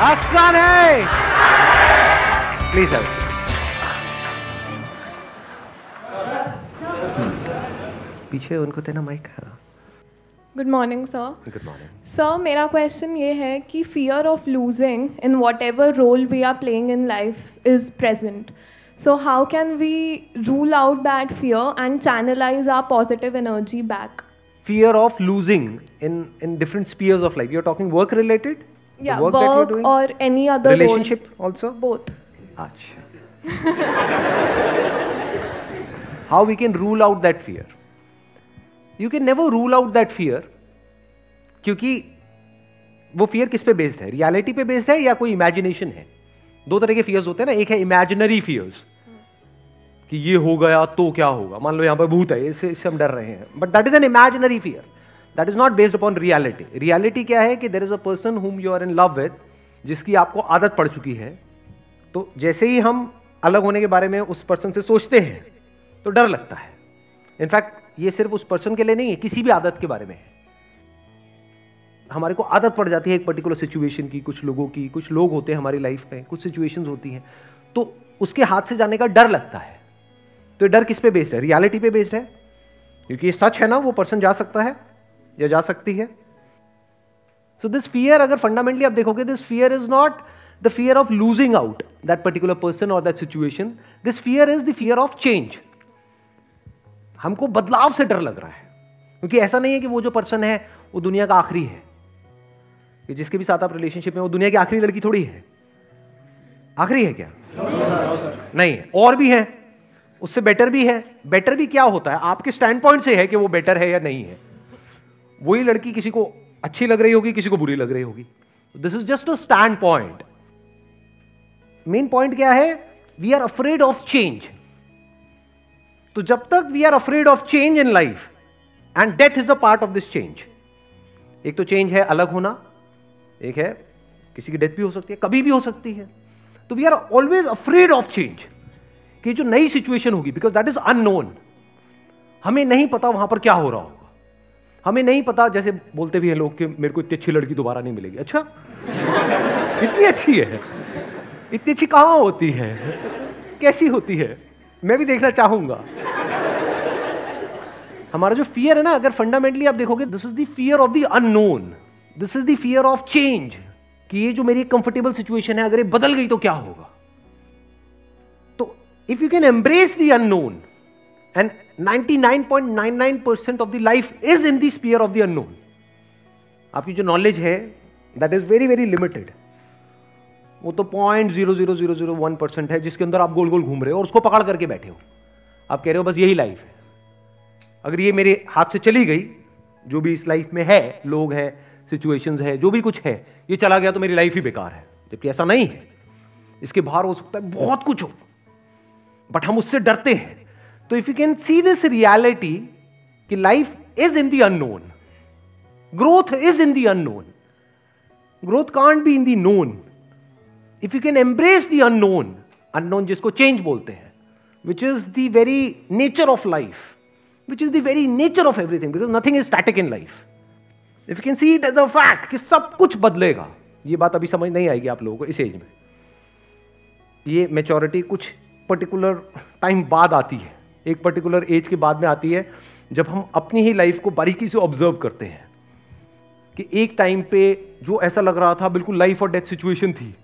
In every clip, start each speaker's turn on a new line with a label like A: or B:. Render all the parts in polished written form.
A: आसान है। Please sir. पीछे उनको देना mike.
B: Good morning sir.
A: Good morning
B: sir, मेरा क्वेश्चन ये है कि fear of losing in whatever role we are playing in life is present. So how can we rule out that fear and channelize our positive energy back?
A: Fear of losing in different spheres of life. You're talking work related?
B: Yeah,
A: work that you're doing?
B: or any other
A: relationship
B: role.
A: Also?
B: Both.
A: Achha. How we can rule out that fear? You can never rule out that fear, क्योंकि वो fear किस पे based है? Reality पे based है या कोई imagination है? दो तरह के fears होते हैं ना, एक है imaginary fears कि ये हो गया तो क्या होगा, मान लो यहां पर भूत है, इससे हम डर रहे हैं, but that is an imaginary fear, that is not based upon reality. Reality क्या है कि there is a person whom you are in love with, जिसकी आपको आदत पड़ चुकी है. तो जैसे ही हम अलग होने के बारे में उस पर्सन से सोचते हैं तो डर लगता है. इनफैक्ट ये सिर्फ उस पर्सन के लिए नहीं है, किसी भी आदत के बारे में है. हमारे को आदत पड़ जाती है एक पर्टिकुलर सिचुएशन की, कुछ लोगों की, कुछ लोग होते हैं हमारी लाइफ में, कुछ सिचुएशंस होती हैं, तो उसके हाथ से जाने का डर लगता है. तो डर किस पे बेस्ड है? रियलिटी पे बेस्ड है, क्योंकि ये सच है ना, वो पर्सन जा सकता है या जा सकती है. सो दिस फियर, अगर फंडामेंटली आप देखोगे, this fear is not the fear of losing out that particular person और that situation. This fear is the fear of change. हमको बदलाव से डर लग रहा है, क्योंकि ऐसा नहीं है कि वो जो पर्सन है वो दुनिया का आखिरी है, कि जिसके भी साथ आप रिलेशनशिप में, वो दुनिया की आखिरी लड़की थोड़ी है. आखिरी है क्या? नहीं है, और भी है, उससे बेटर भी है. बेटर भी क्या होता है? आपके स्टैंड पॉइंट से है कि वो बेटर है या नहीं है. वही लड़की किसी को अच्छी लग रही होगी, किसी को बुरी लग रही होगी. This is just a standpoint. Main point क्या है? We are afraid of change. तो जब तक we are afraid of change in life, and death is a part of this change. एक तो चेंज है अलग होना, एक है किसी की डेथ भी हो सकती है, कभी भी हो सकती है. तो we are always afraid of change, कि जो नई सिचुएशन होगी, बिकॉज दैट इज अननोन. हमें नहीं पता वहां पर क्या हो रहा होगा, हमें नहीं पता. जैसे बोलते भी हैं लोग कि मेरे को इतनी अच्छी लड़की दोबारा नहीं मिलेगी. अच्छा, इतनी अच्छी है? इतनी अच्छी कहां होती है, कैसी होती है? मैं भी देखना चाहूंगा. हमारा जो फियर है ना, अगर फंडामेंटली आप देखोगे, this is the fear of the unknown, this is the fear of change, कि ये जो मेरी कंफर्टेबल सिचुएशन है, अगर ये बदल गई तो क्या होगा. If you can embrace the unknown, and 99.99% of the life is in the sphere of the unknown. आपकी जो नॉलेज है, that is very very limited. वो तो 0.00001% है, जिसके अंदर आप गोल गोल घूम रहे हो और उसको पकड़ करके बैठे हो. आप कह रहे हो बस यही लाइफ है. अगर ये मेरे हाथ से चली गई, जो भी इस लाइफ में है, लोग हैं, सिचुएशंस है, जो भी कुछ है, ये चला गया तो मेरी लाइफ ही बेकार है. जबकि ऐसा नहीं है. इसके बाहर हो सकता है बहुत कुछ हो, बट हम उससे डरते हैं. तो if you can see this reality कि life is in the unknown, growth is in the unknown, growth can't be in the known. If you can embrace the unknown, unknown जिसको चेंज बोलते हैं, which is the very nature of life, which is the very nature of everything, because nothing is static in life. If you can see it as a fact कि सब कुछ बदलेगा. ये बात अभी समझ नहीं आएगी आप लोगों को इस एज में. ये मैच्योरिटी कुछ पर्टिकुलर टाइम बाद आती है, एक पर्टिकुलर एज के बाद में आती है, जब हम अपनी ही लाइफ को बारीकी से ऑब्जर्व करते हैं कि एक टाइम पे जो ऐसा लग रहा था बिल्कुल लाइफ और डेथ सिचुएशन थी,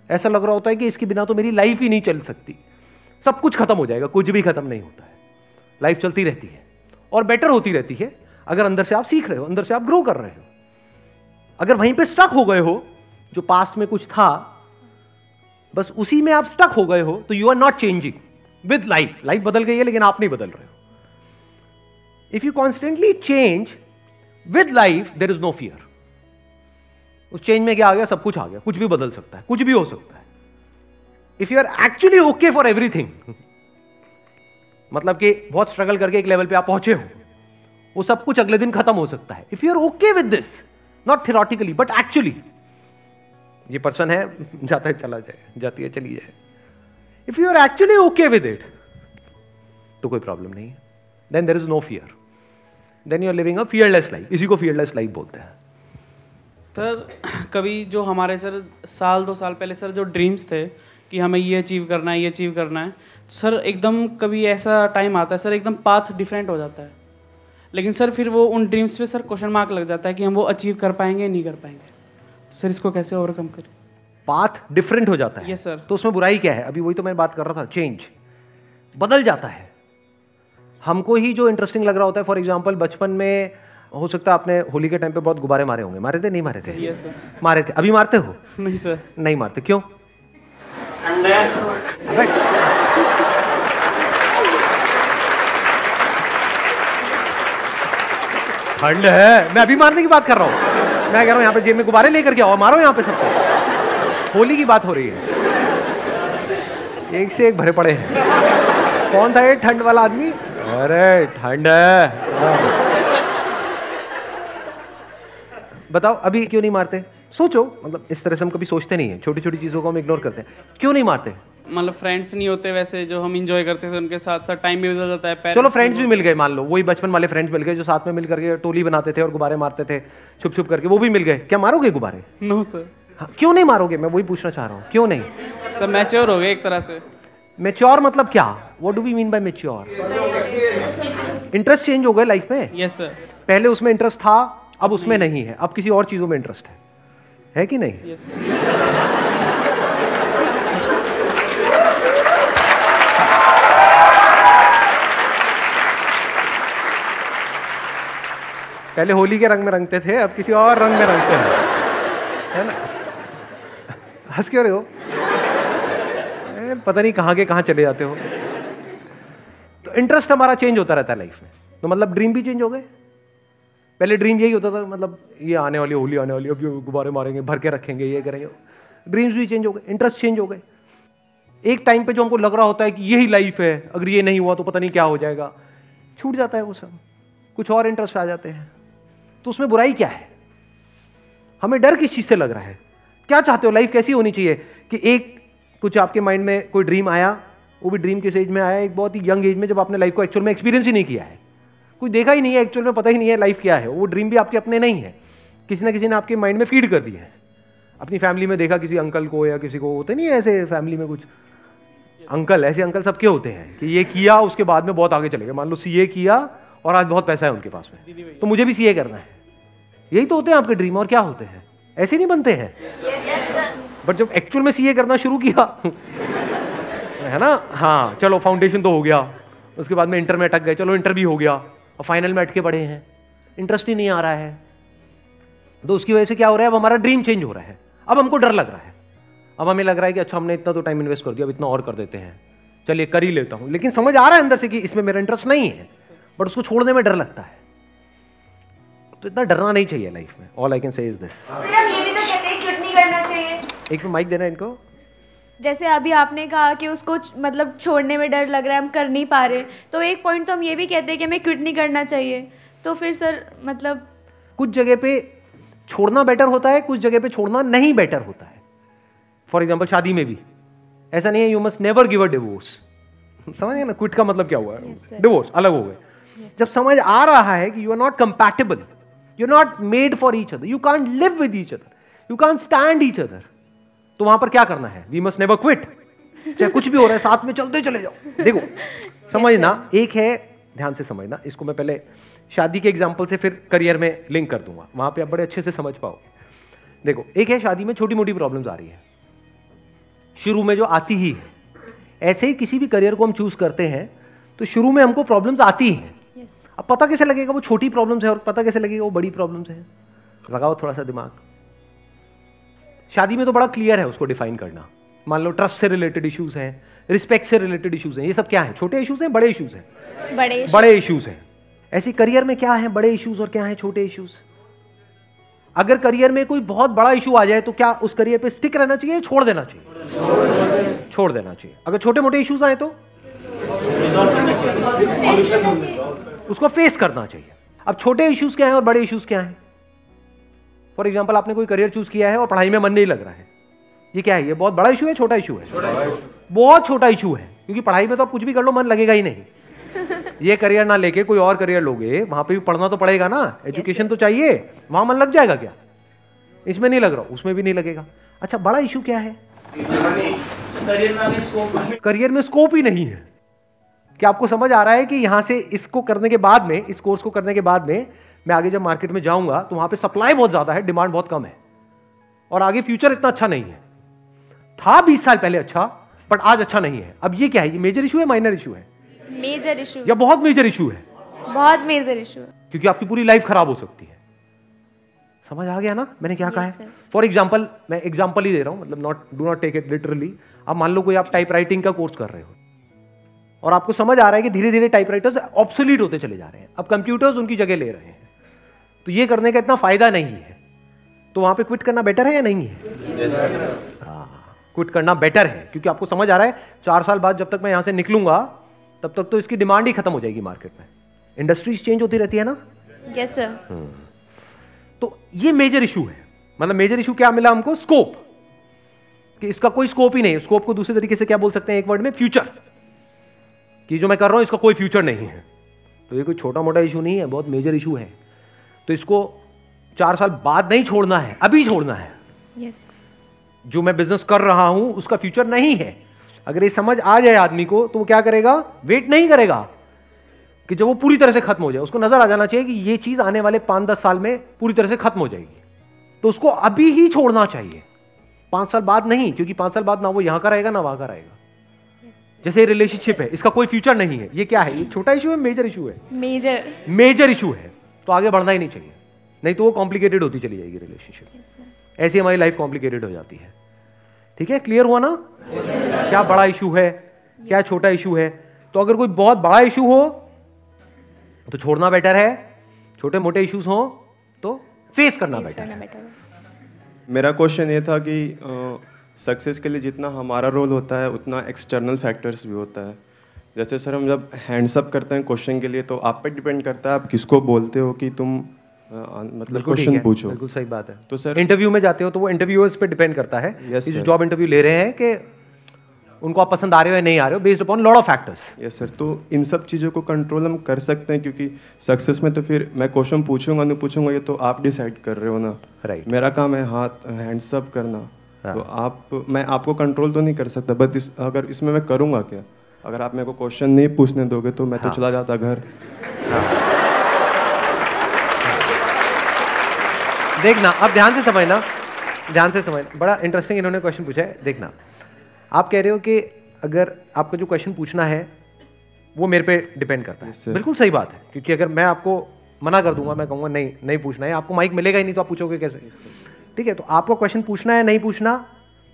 A: ऐसा लग रहा होता है कि इसके बिना तो मेरी लाइफ ही नहीं चल सकती. सब कुछ खत्म हो जाएगा. कुछ भी खत्म नहीं होता है. लाइफ चलती रहती है और बेटर होती रहती है, अगर अंदर से आप सीख रहे हो, अंदर से आप ग्रो कर रहे हो. अगर वहीं पे स्टक हो गए हो, जो पास्ट में कुछ था बस उसी में आप स्टक हो गए हो, तो you are not changing with life. Life बदल गई है लेकिन आप नहीं बदल रहे हो. If you constantly change with life, there is no fear. उस चेंज में क्या आ गया? सब कुछ आ गया. कुछ भी बदल सकता है, कुछ भी हो सकता है. If you are actually okay for everything, मतलब कि बहुत स्ट्रगल करके एक लेवल पे आप पहुंचे हो, वो सब कुछ अगले दिन खत्म हो सकता है. If you are okay with this, not theoretically but actually, ये पर्सन है, जाता है चला जाए, जाती है चली जाए. If you are actually okay with it, तो कोई प्रॉब्लम नहीं है. Then there is no fear. Then you are living a fearless life. इसी को फियरलेस लाइफ बोलते हैं.
C: सर कभी जो हमारे सर साल 2 साल पहले सर जो ड्रीम्स थे कि हमें ये अचीव करना है, ये अचीव करना है, तो सर एकदम कभी ऐसा टाइम आता है सर एकदम पाथ डिफरेंट हो जाता है, लेकिन सर फिर वो उन ड्रीम्स पे सर क्वेश्चन मार्क लग जाता है कि हम वो अचीव कर पाएंगे नहीं कर पाएंगे, तो सर इसको कैसे ओवरकम करें?
A: पाथ डिफरेंट हो जाता है।
C: Yes sir.
A: तो उसमें बुराई क्या है? अभी वही तो मैं बात कर रहा था, चेंज बदल जाता है। हमको ही जो इंटरेस्टिंग लग रहा होता है, फॉर एग्जाम्पल बचपन में हो सकता है आपने होली के टाइम पे बहुत गुब्बारे मारे होंगे, मारे थे नहीं मारे थे?
C: Yes sir.
A: मारे थे। अभी मारते हो?
C: नहीं सर।
A: नहीं मारते, क्यों? ठंड है। मैं अभी मारने की बात कर रहा हूं। मैं कह रहा हूं यहाँ पे जेब में गुब्बारे लेकर के आओ, मारो यहाँ पे सबको। होली की बात हो रही है, एक से एक भरे पड़े हैं। कौन था ये ठंड वाला आदमी? अरे ठंड है। बताओ अभी क्यों नहीं मारते? सोचो, मतलब इस तरह से हम कभी सोचते नहीं है, छोटी छोटी चीजों को हम इग्नोर करते हैं। क्यों नहीं मारते?
C: मतलब फ्रेंड्स नहीं होते वैसे जो हम इंजॉय करते थे, उनके साथ साथ टाइम भी बदल जाता है।
A: चलो फ्रेंड्स भी मिल गए, मान लो वही बचपन वाले फ्रेंड्स मिल गए जो साथ में मिल करके टोली बनाते थे और गुब्बारे मारते थे छुप छुप करके, वो भी मिल गए, क्या मारोगे गुब्बारे?
C: No sir.
A: हाँ, क्यों नहीं मारोगे? मैं वही पूछना चाह रहा हूँ, क्यों नहीं?
C: सब मैच्योर हो गए एक तरह से।
A: मैच्योर मतलब क्या? What do we mean by mature? Interest change हो गए लाइफ में।
C: Yes sir.
A: पहले उसमें इंटरेस्ट था, अब उसमें नहीं है, अब किसी और चीजों में इंटरेस्ट है कि नहीं?
C: Yes sir.
A: पहले होली के रंग में रंगते थे, अब किसी और रंग में रंगते हैं, है ना? हंस क्यों रहे हो? पता नहीं कहाँ के कहाँ चले जाते हो। तो इंटरेस्ट हमारा चेंज होता रहता है लाइफ में। तो मतलब ड्रीम भी चेंज हो गए। पहले ड्रीम यही होता था, मतलब ये आने वाली होली आने वाली, अब ये गुब्बारे मारेंगे, भर के रखेंगे, ये करेंगे। ड्रीम्स भी चेंज हो गए, इंटरेस्ट चेंज हो गए। एक टाइम पे जो हमको लग रहा होता है कि यही लाइफ है, अगर ये नहीं हुआ तो पता नहीं क्या हो जाएगा, छूट जाता है वो सब, कुछ और इंटरेस्ट आ जाते हैं। तो उसमें बुराई क्या है? हमें डर किस चीज से लग रहा है? क्या चाहते हो? लाइफ कैसी होनी चाहिए कि एक कुछ आपके माइंड में कोई ड्रीम आया, वो भी ड्रीम किस एज में आया? एक बहुत ही यंग एज में, जब आपने लाइफ को एक्चुअल में एक्सपीरियंस ही नहीं किया है, कुछ देखा ही नहीं है, एक्चुअल में पता ही नहीं है लाइफ क्या है। वो ड्रीम भी आपके अपने नहीं है, किसी ना किसी ने आपके माइंड में फीड कर दिया है। अपनी फैमिली में देखा किसी अंकल को या किसी को, होते नहीं है ऐसे फैमिली में कुछ अंकल, ऐसे अंकल सबके होते हैं कि ये किया उसके बाद में बहुत आगे चले गए। मान लो सीए किया और आज बहुत पैसा है उनके पास में, तो मुझे भी सीए करना है। यही तो होते हैं आपके ड्रीम। और क्या होते हैं? ऐसे नहीं बनते हैं। बट जब एक्चुअल में सीए करना शुरू किया है ना, हाँ चलो फाउंडेशन तो हो गया, उसके बाद में इंटर में अटक गए, चलो इंटर भी हो गया, और फाइनल में अटके पड़े हैं, इंटरेस्ट ही नहीं आ रहा है। तो उसकी वजह से क्या हो रहा है? अब हमारा ड्रीम चेंज हो रहा है। अब हमको डर लग रहा है। अब हमें लग रहा है कि अच्छा हमने इतना तो टाइम इन्वेस्ट कर दिया, अब इतना और कर देते हैं, चलिए कर ही लेता हूं। लेकिन समझ आ रहा है अंदर से कि इसमें मेरा इंटरेस्ट नहीं है, बट उसको छोड़ने में डर लगता है। तो इतना डरना नहीं चाहिए लाइफ में। All I can say is this.
D: फिर हम ये भी तो कहते हैं क्विट नहीं करना चाहिए।
A: एक माइक देना इनको।
D: जैसे अभी आपने कहा कि उसको मतलब छोड़ने में डर लग रहा है, हम कर नहीं पा रहे, तो एक पॉइंट तो हम ये भी कहते हैं कि हमें क्विट नहीं करना चाहिए। तो फिर सर मतलब
A: कुछ जगह पे छोड़ना बेटर होता है, कुछ जगह पे छोड़ना नहीं बेटर होता है। फॉर एग्जाम्पल शादी में भी ऐसा नहीं है you must never give a divorce. समझ गए ना? क्विट का मतलब क्या हुआ है? डिवोर्स, अलग हो गए। जब समझ आ रहा है कि you are not compatible, you are not made for each other, you can't live with each other, you can't stand each other, तो वहां पर क्या करना है? We must never quit. चाहे कुछ भी हो रहा है, साथ में चलते चले जाओ। देखो समझना, एक है, ध्यान से समझना इसको। मैं पहले शादी के एग्जाम्पल से फिर करियर में लिंक कर दूंगा, वहां पे आप बड़े अच्छे से समझ पाओगे। देखो, एक है शादी में छोटी मोटी प्रॉब्लम्स आ रही है, शुरू में जो आती ही है। ऐसे ही किसी भी करियर को हम चूज करते हैं तो शुरू में हमको प्रॉब्लम्स आती हैं। अब पता कैसे लगेगा वो छोटी प्रॉब्लम्स है और पता कैसे लगेगा वो बड़ी प्रॉब्लम्स है? लगाओ थोड़ा सा दिमाग। शादी में तो बड़ा क्लियर है उसको डिफाइन करना। मान लो ट्रस्ट से रिलेटेड इश्यूज हैं, रिस्पेक्ट से रिलेटेड इश्यूज हैं, ये सब क्या है? छोटे इश्यूज हैं, बड़े इश्यूज हैं? बड़े इश्यूज हैं। ऐसे करियर में क्या है? बड़े इश्यूज और क्या है? छोटे इश्यूज। अगर करियर में कोई बहुत बड़ा इशू आ जाए तो क्या उस करियर पे स्टिक रहना चाहिए, छोड़ देना चाहिए? छोड़ देना चाहिए। अगर छोटे मोटे इश्यूज आए तो उसको फेस करना चाहिए। अब छोटे इश्यूज क्या हैं और बड़े इश्यूज क्या हैं? फॉर एग्जाम्पल आपने कोई करियर चूज किया है और पढ़ाई में मन नहीं लग रहा है, ये क्या है? ये बहुत बड़ा इशू है, छोटा इशू है? बहुत छोटा इशू है, क्योंकि पढ़ाई में तो आप कुछ भी कर लो मन लगेगा ही नहीं। ये करियर ना लेके कोई और करियर लोगे, वहां पे भी पढ़ना तो पड़ेगा ना, एजुकेशन तो चाहिए, वहां मन लग जाएगा क्या? इसमें नहीं लग रहा, उसमें भी नहीं लगेगा। अच्छा, बड़ा इशू क्या है? करियर में स्कोप ही नहीं है। क्या आपको समझ आ रहा है कि यहां से इसको करने के बाद में, इस कोर्स को करने के बाद में मैं आगे जब मार्केट में जाऊंगा तो वहां पे सप्लाई बहुत ज्यादा है, डिमांड बहुत कम है, और आगे फ्यूचर इतना अच्छा नहीं है। था 20 साल पहले अच्छा, बट आज अच्छा नहीं है। अब ये क्या है? ये मेजर इशू है, माइनर इशू है?
D: मेजर इशू,
A: या बहुत मेजर इशू है?
D: बहुत मेजर इशू,
A: क्योंकि आपकी पूरी लाइफ खराब हो सकती है। समझ आ गया ना मैंने क्या कहा है? फॉर एग्जाम्पल, मैं एग्जाम्पल ही दे रहा हूं, मतलब do not take it literally. अब मान लो कोई आप टाइप राइटिंग का कोर्स कर रहे हो और आपको समझ आ रहा है कि धीरे धीरे टाइप राइटर्स ऑब्सोलीट होते चले जा रहे हैं, अब कंप्यूटर्स उनकी जगह ले रहे हैं, तो ये करने का इतना फायदा नहीं है, तो वहां पे क्विट करना बेटर है या नहीं है? क्विट करना बेटर है, क्योंकि आपको समझ आ रहा है 4 साल बाद जब तक मैं यहां से निकलूंगा तब तक तो इसकी डिमांड ही खत्म हो जाएगी मार्केट में। इंडस्ट्रीज चेंज होती रहती है ना।
D: Yes sir.
A: तो ये मेजर इशू है। मतलब मेजर इशू क्या मिला हमको? स्कोप, कि इसका कोई स्कोप ही नहीं है। स्कोप को दूसरे तरीके से क्या बोल सकते हैं एक वर्ड में? फ्यूचर, कि जो मैं कर रहा हूं इसका कोई फ्यूचर नहीं है। तो ये कोई छोटा मोटा इशू नहीं है, बहुत मेजर इशू है। तो इसको 4 साल बाद नहीं छोड़ना है, अभी छोड़ना है।
D: यस।
A: जो मैं बिजनेस कर रहा हूं उसका फ्यूचर नहीं है। अगर ये समझ आ जाए आदमी को तो वो क्या करेगा? वेट नहीं करेगा कि जब वो पूरी तरह से खत्म हो जाए। उसको नजर आ जाना चाहिए कि ये चीज आने वाले 5-10 साल में पूरी तरह से खत्म हो जाएगी, तो उसको अभी ही छोड़ना चाहिए, 5 साल बाद नहीं, क्योंकि 5 साल बाद ना वो यहां का रहेगा ना वहां का रहेगा। जैसे रिलेशनशिप है, इसका कोई फ्यूचर नहीं है। ये क्या है? ये छोटा इशू है, मेजर इशू है? मेजर इशू है। तो आगे बढ़ना ही नहीं चाहिए, नहीं तो वो कॉम्प्लिकेटेड होती चली जाएगी रिलेशनशिप। ऐसी हमारी लाइफ कॉम्प्लिकेटेड हो जाती है। ठीक है, क्लियर हुआ ना? क्या बड़ा इशू है, क्या छोटा इशू है? तो अगर कोई बहुत बड़ा इशू हो तो छोड़ना बेटर है, छोटे मोटे इश्यूज हो तो फेस करना बेटर है।
E: मेरा क्वेश्चन ये था कि सक्सेस के लिए जितना हमारा रोल होता है उतना एक्सटर्नल फैक्टर्स भी होता है। जैसे सर हम जब हैंड्स अप करते हैं क्वेश्चन के लिए तो आप पे डिपेंड करता है आप किसको बोलते हो कि तुम मतलब क्वेश्चन पूछो।
A: बिल्कुल सही बात है।
E: तो सर
A: इंटरव्यू में जाते हो तो वो इंटरव्यूअर्स पे डिपेंड करता है कि जो जॉब इंटरव्यू ले रहे हैं कि उनको आप पसंद आ रहे हो या नहीं आ रहे हो, based upon lot of factors.
E: Yes sir. तो इन सब चीज़ों को कंट्रोल हम कर सकते हैं, क्योंकि सक्सेस में तो फिर मैं क्वेश्चन पूछूंगा नहीं पूछूंगा ये तो आप डिसाइड कर रहे हो ना।
A: राइट।
E: मेरा काम है हाथ हैंड्स अप करना। तो मैं आपको कंट्रोल तो नहीं कर सकता, बट अगर इसमें मैं करूँगा क्या? अगर आप मेरे को क्वेश्चन नहीं पूछने दोगे तो मैं तो चला जाता घर।
A: देखना, अब ध्यान से समझना, ध्यान से समझना, बड़ा इंटरेस्टिंग इन्होंने क्वेश्चन पूछा है। देखना, आप कह रहे हो कि अगर आपको जो क्वेश्चन पूछना है वो मेरे पे डिपेंड करता है। बिल्कुल सही बात है, क्योंकि अगर मैं आपको मना कर दूंगा, मैं कहूँगा नहीं नहीं पूछना है, आपको माइक मिलेगा ही नहीं तो आप पूछोगे कैसे? ठीक है, तो आपको क्वेश्चन पूछना है नहीं पूछना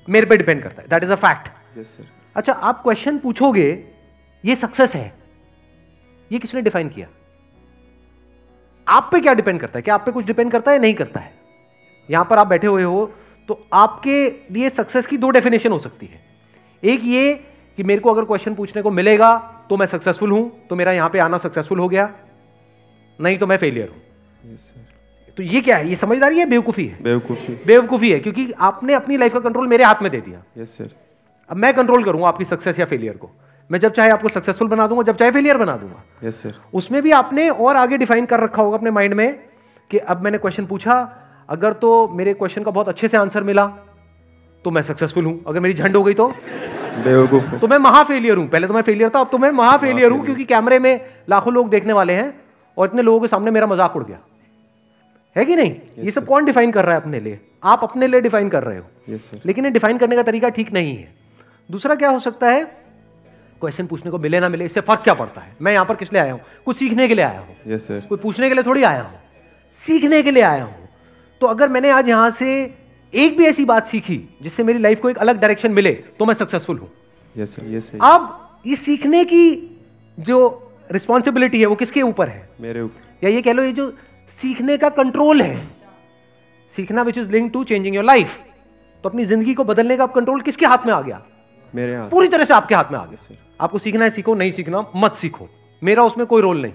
A: मेरे पे डिपेंड करता है, that is a fact.
E: Yes sir.
A: अच्छा, आप क्वेश्चन पूछोगे, ये सक्सेस है, ये किसने डिफाइन किया? आप पे क्या डिपेंड करता है? क्या आप पे कुछ डिपेंड करता है, नहीं करता है? यहां पर आप बैठे हुए हो तो आपके लिए सक्सेस की 2 डेफिनेशन हो सकती है। एक ये कि मेरे को अगर क्वेश्चन पूछने को मिलेगा तो मैं सक्सेसफुल हूं, तो मेरा यहां पे आना सक्सेसफुल हो गया, नहीं तो मैं फेलियर हूं।
E: Yes sir.
A: तो ये क्या है? ये समझदारी है, बेवकूफी है? बेवकूफी है, क्योंकि आपने अपनी लाइफ का कंट्रोल मेरे हाथ में दे दिया।
E: Yes sir.
A: अब मैं कंट्रोल करूंगा आपकी सक्सेस या फेलियर को। मैं जब चाहे आपको सक्सेसफुल बना दूंगा, जब चाहे फेलियर बना दूंगा।
E: Yes sir.
A: उसमें भी आपने और आगे डिफाइन कर रखा होगा अपने माइंड में कि अब मैंने क्वेश्चन पूछा, अगर तो मेरे क्वेश्चन का बहुत अच्छे से आंसर मिला तो मैं सक्सेसफुल हूं, अगर मेरी झंड हो गई तो
E: बेवकूफ
A: तो मैं महा फेलियर हूं। पहले तो मैं फेलियर था, अब तो मैं महा फेलियर हूं, क्योंकि कैमरे में लाखों लोग देखने वाले हैं और इतने लोगों के सामने मेरा मजाक उड़ गया है कि नहीं? ये सब कौन डिफाइन कर रहा है अपने लिए? आप अपने लिए डिफाइन कर रहे हो।
E: Yes sir.
A: लेकिन ये डिफाइन करने का तरीका ठीक नहीं है। दूसरा क्या हो सकता है? क्वेश्चन पूछने को मिले ना मिले, इससे फर्क क्या पड़ता है? मैं यहां पर किस लिए आया हूं? कुछ सीखने के लिए आया हूं।
E: Yes sir.
A: कोई पूछने के लिए थोड़ी आया हूं, सीखने के लिए आया हूं। तो अगर मैंने आज यहां से एक भी ऐसी बात सीखी जिससे मेरी लाइफ को एक अलग डायरेक्शन मिले तो मैं सक्सेसफुल हूं।
E: Yes sir. Yes sir.
A: अब ये सीखने की जो रिस्पॉन्सिबिलिटी है वो किसके ऊपर है?
E: मेरे ऊपर।
A: या ये कह लो, ये जो सीखने का कंट्रोल है, सीखना which is linked to changing your life, तो अपनी जिंदगी को बदलने का कंट्रोल किसके हाथ में आ गया?
E: मेरे हाथ।
A: पूरी तरह से आपके हाथ में आ गया।
E: सर।
A: आपको सीखना है सीखो, नहीं सीखना मत सीखो, मेरा उसमें कोई रोल नहीं।